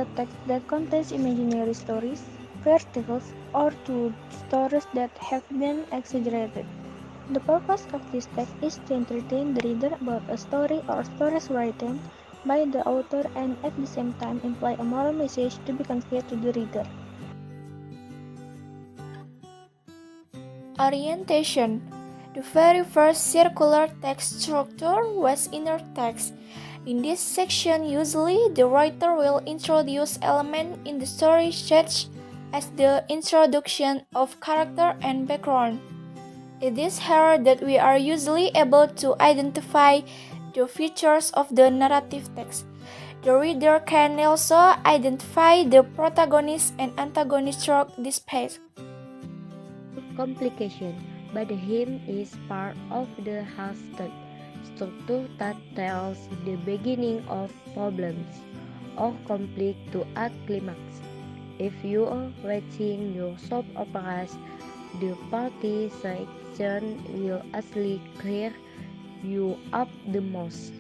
a text that contains imaginary stories, fairy tales, or true stories that have been exaggerated. The purpose of this text is to entertain the reader about a story or stories written by the author and at the same time imply a moral message to be conveyed to the reader. Orientation. The very first circular text structure was inner text. In this section, usually the writer will introduce elements in the story such as the introduction of character and background. It is here that we are usually able to identify the features of the narrative text. The reader can also identify the protagonist and antagonist through this page. Complication, but the hymn is part of the hashtag structure that tells the beginning of problems or conflict to a climax. If you are watching your soap operas, the party section will actually clear you up the most,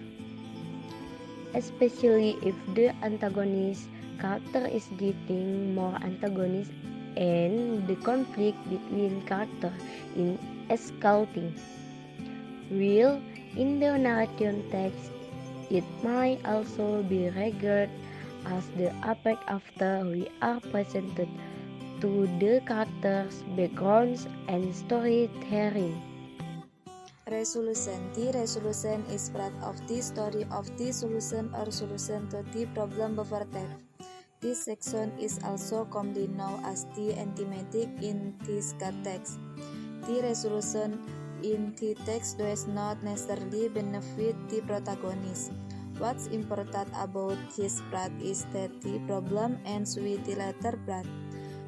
especially if the antagonist character is getting more antagonist and the conflict between characters in escalating. While in the narration text, it might also be regarded as the apex after we are presented to the characters' backgrounds and storytelling. Resolution. The resolution is part of the story of the solution or solution to the problem before that. This section is also commonly known as the anthematic in this text. The resolution in the text does not necessarily benefit the protagonist. What's important about his plot is that the problem ends with the latter plot.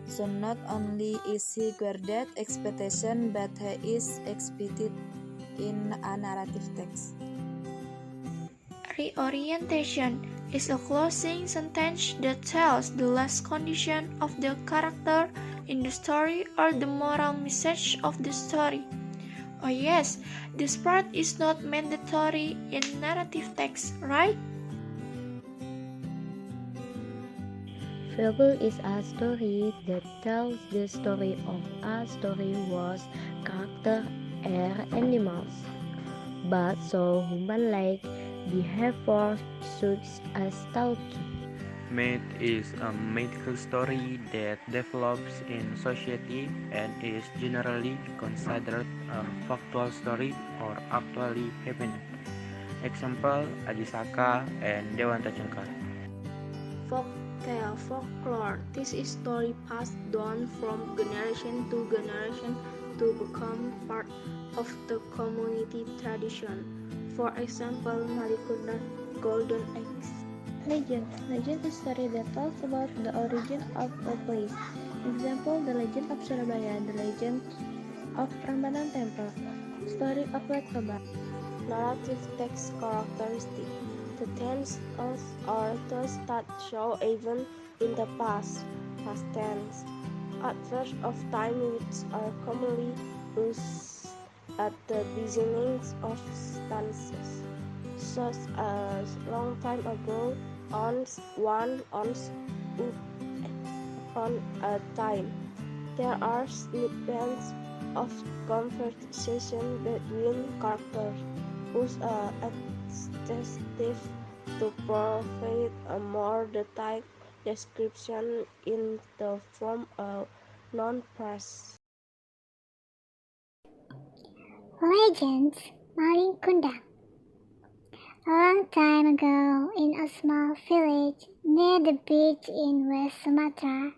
So not only is he guarded expectation, but he is exhibited in a narrative text. Reorientation is a closing sentence that tells the last condition of the character in the story or the moral message of the story. Oh yes, this part is not mandatory in narrative text, right? Fable is a story that tells the story of a story was character are animals, but so human-like behavior such as thought. Myth is a mythical story that develops in society and is generally considered a factual story or actually happening. Example, Ajisaka and Dewanta Cengkar. Folktale, folklore. This is story passed down from generation to generation to become part of the community tradition. For example, Malikunda Golden Eggs. Legend. Legend is a story that tells about the origin of a place. Example, the legend of Surabaya, the legend of Prambanan Temple, story of Lake Toba. Narrative text characteristic. The tense are those that show events in the past tense. Adverbs of time which are commonly used at the beginnings of sentences, such as long time ago, once, one, once, upon a time. There are snippets of conversation between characters whose extensive to provide a more detailed description in the form of non-press. Legends, Maling Kundang. A long time ago, in a small village near the beach in West Sumatra,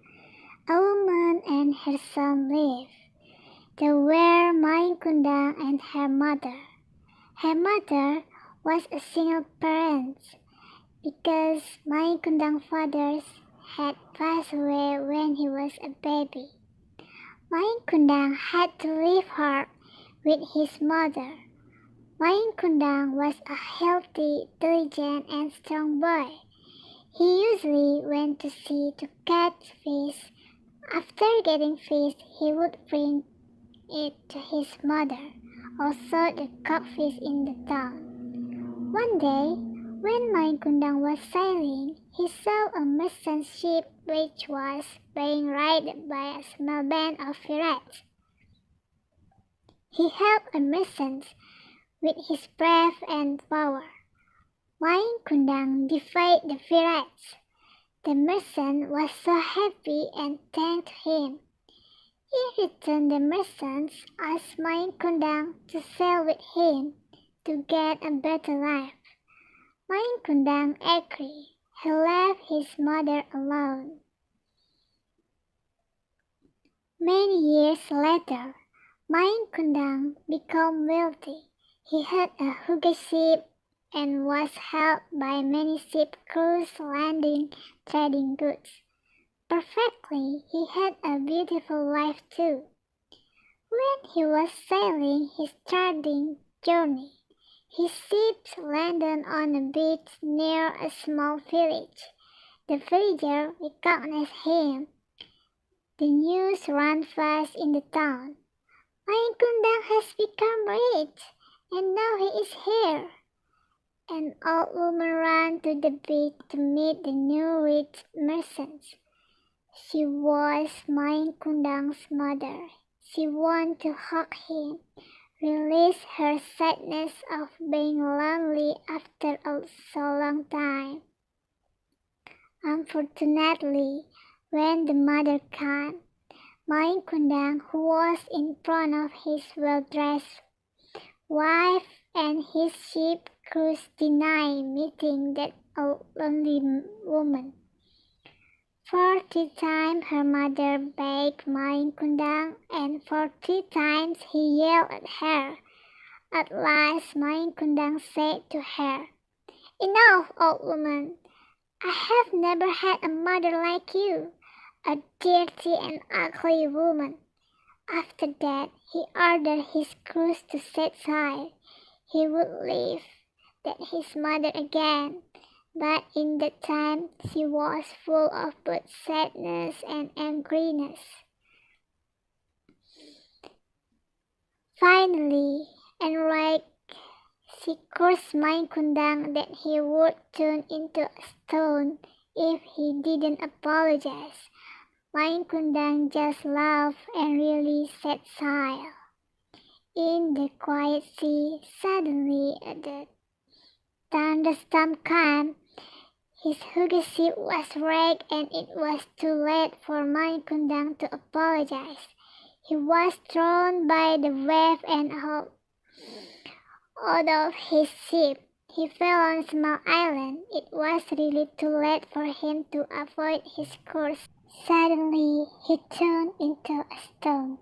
a woman and her son lived. They were Maling Kundang and her mother. Her mother was a single parent because Maling Kundang's father had passed away when he was a baby. Maling Kundang had to leave her with his mother. Maling Kundang was a healthy, intelligent, and strong boy. He usually went to sea to catch fish. After getting fish, he would bring it to his mother, also the caught fish in the town. One day, When Kundang was sailing, he saw a merchant ship which was being raided by a small band of pirates. He helped the merchant with his breath and power. Kundang defied the pirates. The merchant was so happy and thanked him. In return, the merchant asked Kundang to sail with him to get a better life. Kundang agreed. He left his mother alone. Many years later, Kundang became wealthy. He had a Huga ship and was helped by many ship crews landing trading goods. Perfectly, he had a beautiful life too. When he was sailing his trading journey, his ship landed on a beach near a small village. The villager recognized him. The news ran fast in the town. Kundang has become rich, and now he is here. An old woman ran to the beach to meet the new rich merchant. She was Kundang's mother. She wanted to hug him, release her sadness of being lonely after so long time. Unfortunately, when the mother came, Kundang, who was in front of his well-dressed wife and his ship crews, denied meeting that old lonely woman. 40 times her mother begged Kundang, and 40 times he yelled at her. At last, Kundang said to her, "Enough, old woman! I have never had a mother like you, a dirty and ugly woman." After that, he ordered his crews to set sail. He would live at his mother again, but in that time she was full of both sadness and angriness. Finally, enraged, she cursed Kundang that he would turn into a stone if he didn't apologize. Kundang just laughed and really set sail. In the quiet sea, suddenly the thunderstorm came. His Huga ship was wrecked, and it was too late for Kundang to apologize. He was thrown by the wave and out of his ship. He fell on a small island. It was really too late for him to avoid his curse. Suddenly, he turned into a stone.